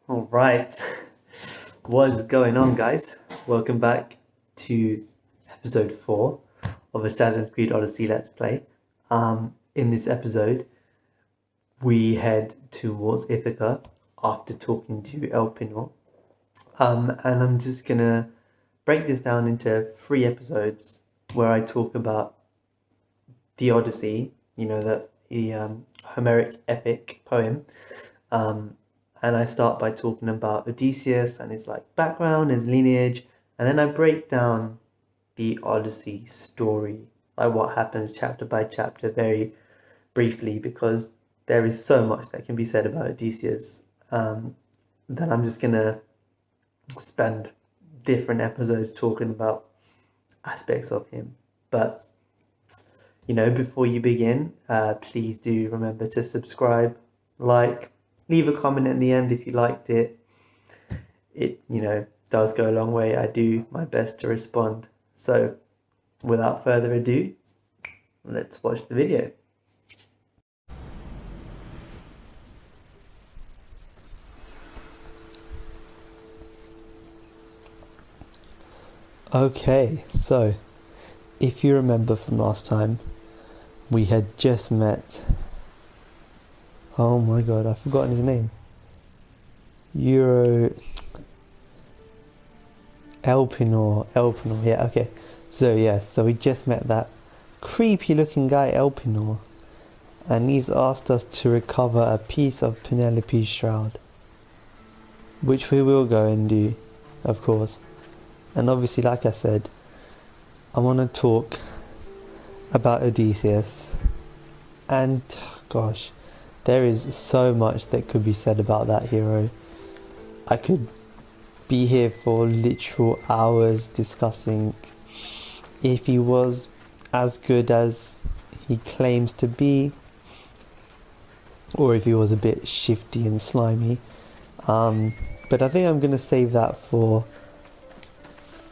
All right, what is going on, guys? Welcome back to episode 4 of Assassin's Creed Odyssey Let's Play. In this episode, we head towards Ithaca after talking to Elpinor. And I'm just gonna break this down into 3 episodes where I talk about the Odyssey, the Homeric epic poem. And I start by talking about Odysseus and his background, his lineage, and then I break down the Odyssey story, like what happens chapter by chapter, very briefly, because there is so much that can be said about Odysseus. That I'm just gonna spend different episodes talking about aspects of him. But before you begin, please do remember to subscribe, leave a comment at the end if you liked it. It, does go a long way. I do my best to respond. So, without further ado, let's watch the video. Okay, so if you remember from last time, we had just met. Oh my god, I've forgotten his name. Elpinor, yeah, okay. So we just met that creepy looking guy, Elpinor, and he's asked us to recover a piece of Penelope's shroud, which we will go and do, of course. And obviously, like I said, I want to talk about Odysseus, and gosh, there is so much that could be said about that hero. I could be here for literal hours discussing if he was as good as he claims to be, or if he was a bit shifty and slimy. But I think I'm going to save that for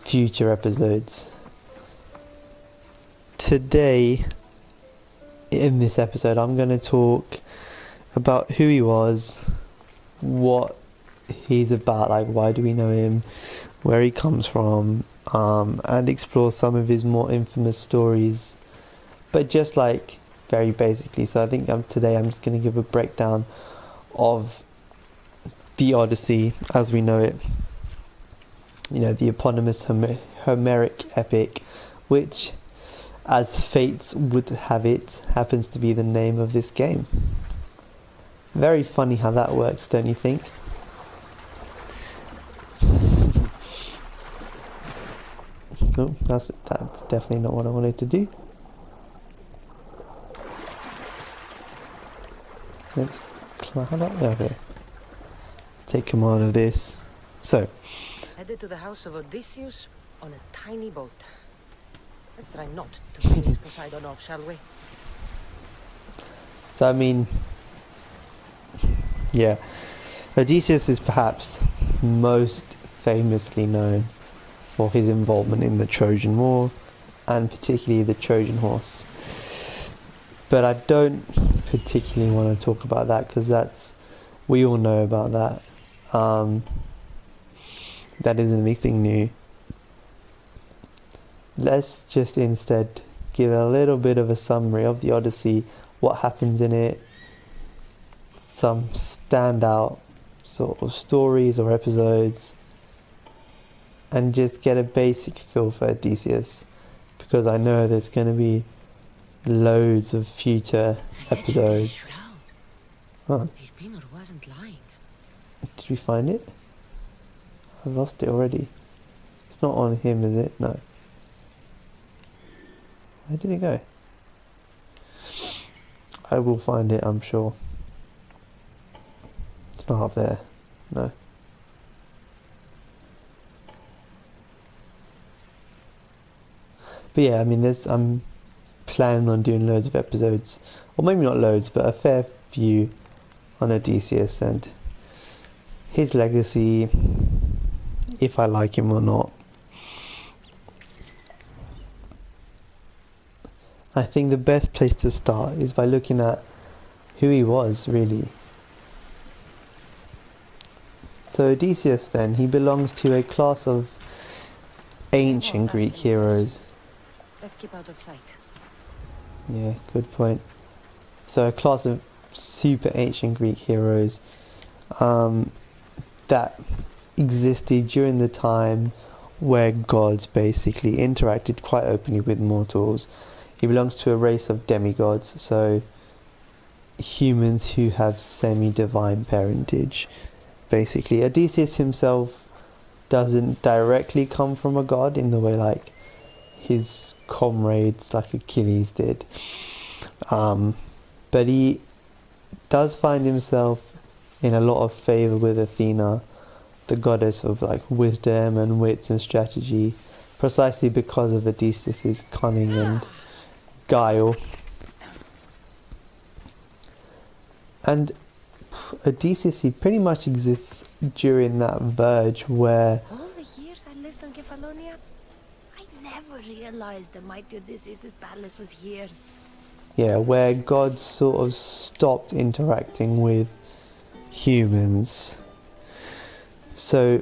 future episodes. Today, in this episode, I'm going to talk about who he was, what he's about, why do we know him, where he comes from, and explore some of his more infamous stories, but just very basically. So I think today I'm just going to give a breakdown of the Odyssey as we know it, the eponymous Homeric epic, which, as fates would have it, happens to be the name of this game. Very funny how that works, don't you think? No, that's definitely not what I wanted to do. Let's climb up. Okay. Take command of this. So, headed to the house of Odysseus on a tiny boat. Let's try not to piss Poseidon off, shall we? So I mean, yeah, Odysseus is perhaps most famously known for his involvement in the Trojan War, and particularly the Trojan horse. But I don't particularly want to talk about that, because we all know about that. That isn't anything new. Let's just instead give a little bit of a summary of the Odyssey, what happens in it, some standout sort of stories or episodes, and just get a basic feel for Odysseus, because I know there's going to be loads of future episodes. Huh. Elpinor wasn't lying. Did we find it? I've lost it already. It's not on him, is it? No. Where did it go? I will find it, I'm sure. It's not up there. No. But yeah, I mean, I'm planning on doing loads of episodes, or maybe not loads, but a fair few on Odysseus and his legacy, if I like him or not. I think the best place to start is by looking at who he was, really. So Odysseus then, he belongs to a class of ancient Greek heroes. Let's keep out of sight. Yeah, good point. So a class of super ancient Greek heroes that existed during the time where gods basically interacted quite openly with mortals. He belongs to a race of demigods, so humans who have semi-divine parentage. Basically, Odysseus himself doesn't directly come from a god in the way like his comrades like Achilles did. But he does find himself in a lot of favour with Athena, the goddess of like wisdom and wits and strategy, precisely because of Odysseus' cunning and guile. And Odysseus, he pretty much exists during that verge where All the years I lived on Kefalonia, I never realized the mighty Odysseus' palace was here. yeah, where gods sort of stopped interacting with humans. So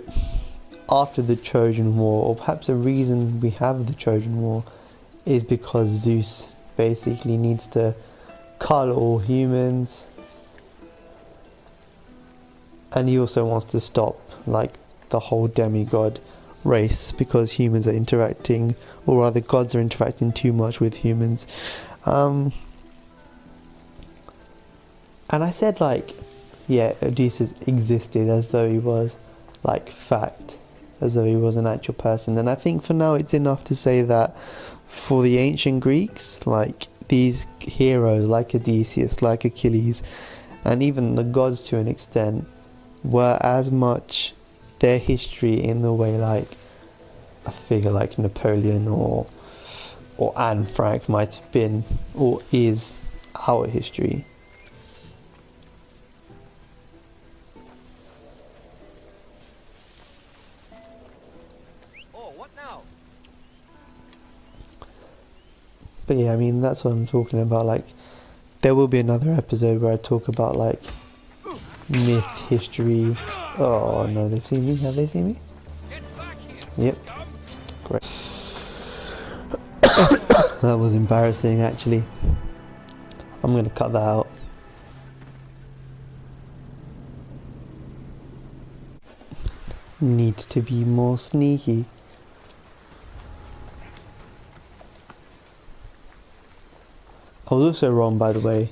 after the Trojan War, or perhaps the reason we have the Trojan War is because Zeus basically needs to cull all humans, and he also wants to stop like the whole demigod race because humans are interacting, or rather gods are interacting too much with humans. And I said like, yeah, Odysseus existed as though he was like fact, as though he was an actual person. And I think for now it's enough to say that for the ancient Greeks, like these heroes like Odysseus, like Achilles, and even the gods to an extent, were as much their history in the way like a figure like Napoleon or Anne Frank might have been or is our history. Oh, what now? But yeah, I mean that's what I'm talking about. Like there will be another episode where I talk about like myth, history. Oh no, they've seen me. Have they seen me? Get back here! Yep. Great. That was embarrassing actually. I'm gonna cut that out. Need to be more sneaky. I was also wrong, by the way,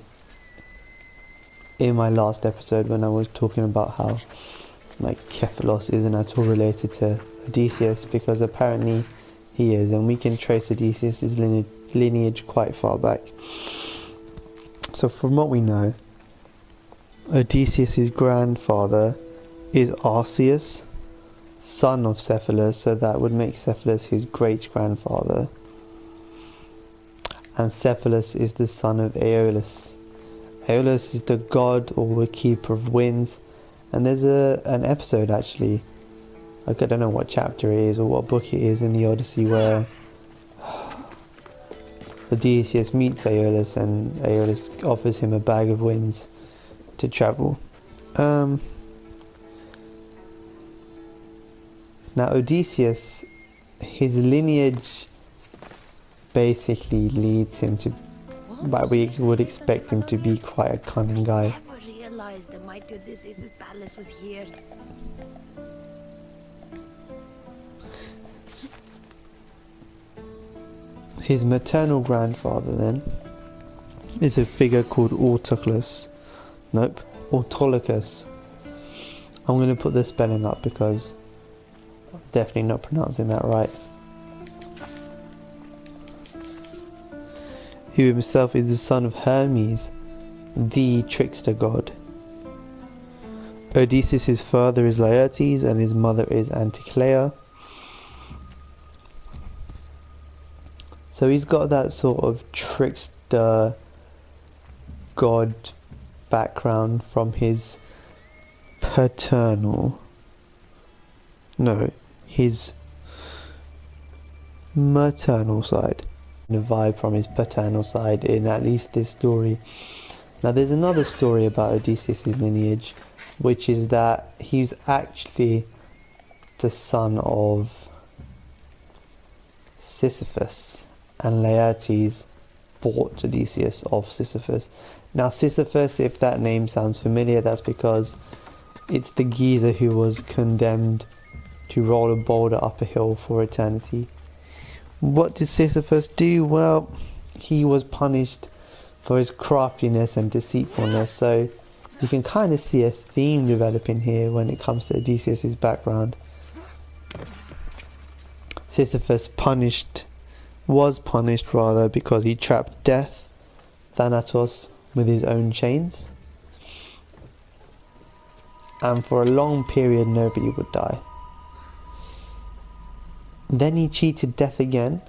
in my last episode when I was talking about how like Kephalos isn't at all related to Odysseus, because apparently he is, and we can trace Odysseus' lineage quite far back. So from what we know, Odysseus' grandfather is Arceus, son of Cephalus, so that would make Cephalus his great-grandfather. And Cephalus is the son of Aeolus. Aeolus is the god or the keeper of winds, and there's an episode actually, like I don't know what chapter it is or what book it is in the Odyssey, where Odysseus meets Aeolus and Aeolus offers him a bag of winds to travel. Now Odysseus, his lineage basically leads him to, but we would expect him to be quite a cunning guy. Never realized the mighty Odysseus' palace was here. His maternal grandfather then is a figure called Autolycus. Nope, Autolycus. I'm going to put the spelling up because I'm definitely not pronouncing that right. Who himself is the son of Hermes, the trickster god. Odysseus' father is Laertes and his mother is Anticlea. So he's got that sort of trickster god background from his his maternal side. A vibe from his paternal side in at least this story. Now there's another story about Odysseus' lineage which is that he's actually the son of Sisyphus, and Laertes bought Odysseus of Sisyphus. Now Sisyphus, if that name sounds familiar, that's because it's the geezer who was condemned to roll a boulder up a hill for eternity. What did Sisyphus do? Well, he was punished for his craftiness and deceitfulness, so you can kind of see a theme developing here when it comes to Odysseus' background. Sisyphus was punished because he trapped death, Thanatos, with his own chains, and for a long period nobody would die. Then he cheated death again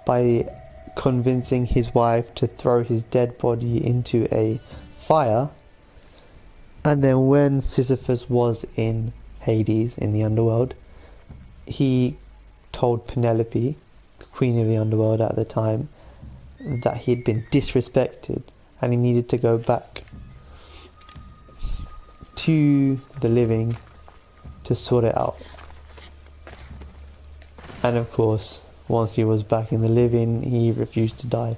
by convincing his wife to throw his dead body into a fire, and then when Sisyphus was in Hades, in the underworld, he told Penelope, the queen of the underworld at the time, that he had been disrespected and he needed to go back to the living to sort it out. And of course, once he was back in the living, he refused to die,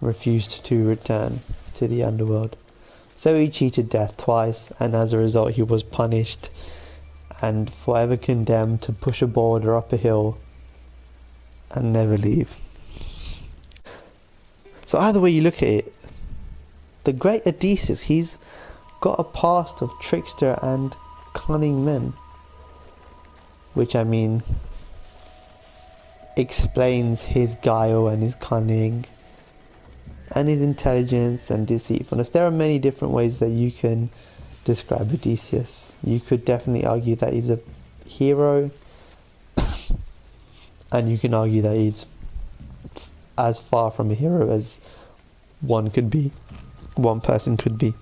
refused to return to the underworld. So he cheated death twice, and as a result he was punished and forever condemned to push a boulder up a hill and never leave. So either way you look at it, the great Odysseus, he's got a past of trickster and cunning men, which, I mean, explains his guile and his cunning and his intelligence and deceitfulness. There are many different ways that you can describe Odysseus. You could definitely argue that he's a hero, and you can argue that he's as far from a hero as one person could be.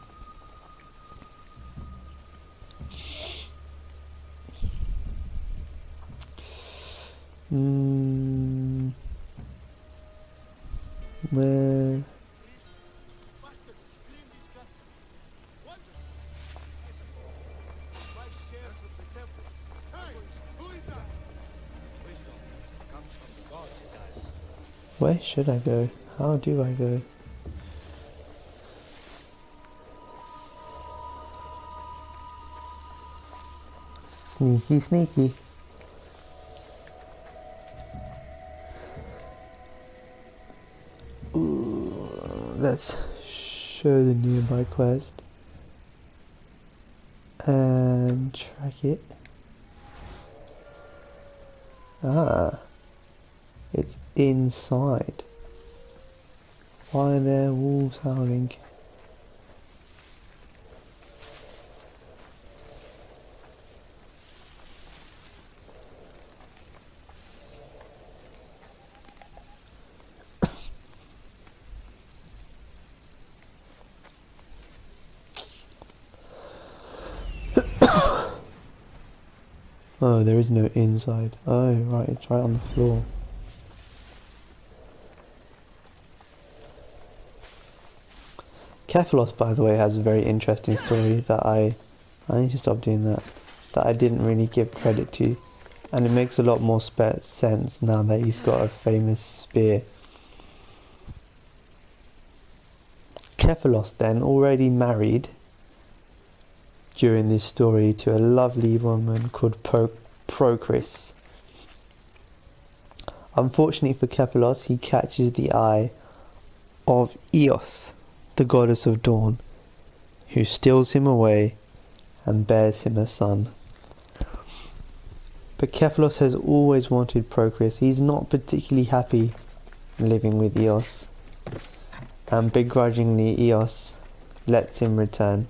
Where? Where should I go? How do I go? Sneaky, sneaky. Ooh, let's show the nearby quest and track it. Ah, it's inside. Why are there wolves howling? Oh, there is no inside. Oh, right, it's right on the floor. Kephalos, by the way, has a very interesting story that I need to stop doing that I didn't really give credit to, and it makes a lot more sense now that he's got a famous spear. Kephalos then, already married during this story to a lovely woman called Procris. Unfortunately for Kephalos, he catches the eye of Eos, the goddess of dawn, who steals him away and bears him a son. But Kephalos has always wanted Procris. He's not particularly happy living with Eos, and begrudgingly Eos lets him return.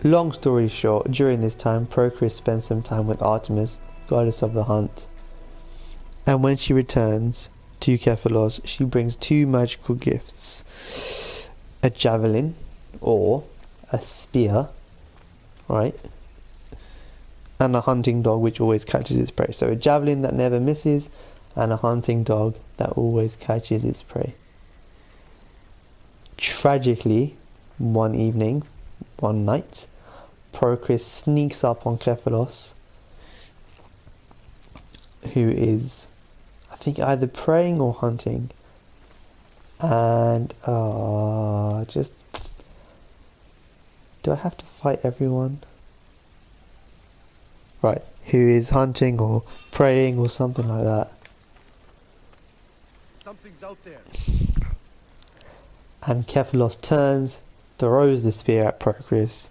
Long story short, during this time, Procris spends some time with Artemis, goddess of the hunt. And when she returns to Kephalos, she brings two magical gifts. A javelin, or a spear, right? And a hunting dog which always catches its prey. So a javelin that never misses, and a hunting dog that always catches its prey. Tragically, one night, Procris sneaks up on Kephalos, who is, I think, either preying or hunting. And, do I have to fight everyone? Right, who is hunting or preying or something like that. Something's out there. And Kephalos turns, throws the spear at Procris,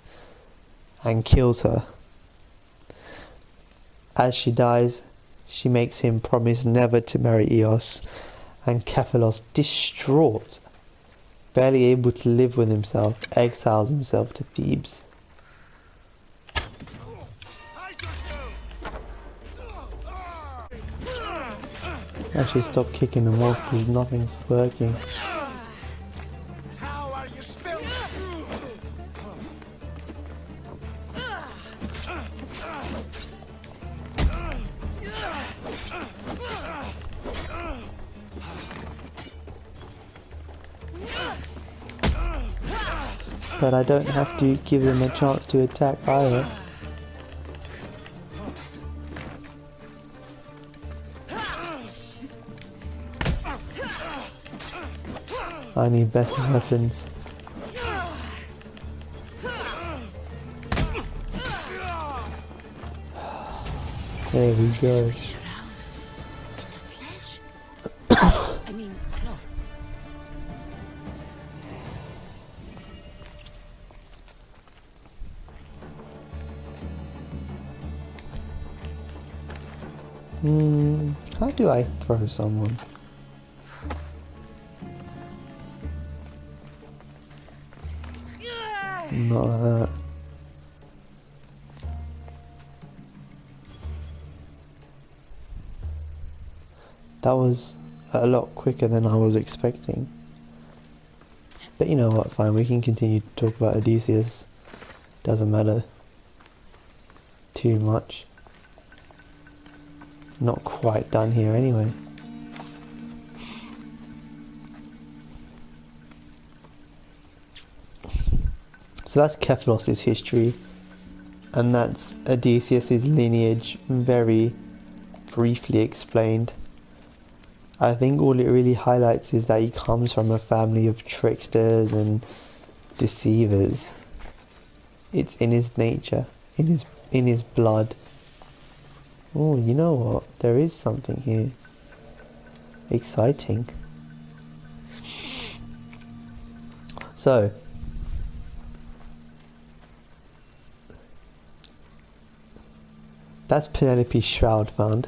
and kills her. As she dies, she makes him promise never to marry Eos, and Kephalos, distraught, barely able to live with himself, exiles himself to Thebes. I should stop kicking them off because nothing's working. How are you still? But I don't have to give them a chance to attack either. I need better weapons. There we go. Flesh? I mean, cloth. How do I throw someone? Not like that. That was a lot quicker than I was expecting. But you know what, fine, we can continue to talk about Odysseus. Doesn't matter too much. Not quite done here anyway. So that's Kephalos' history, and that's Odysseus' lineage, very briefly explained. I think all it really highlights is that he comes from a family of tricksters and deceivers. It's in his nature, in his blood. Oh, you know what? There is something here. Exciting. So, that's Penelope's shroud found.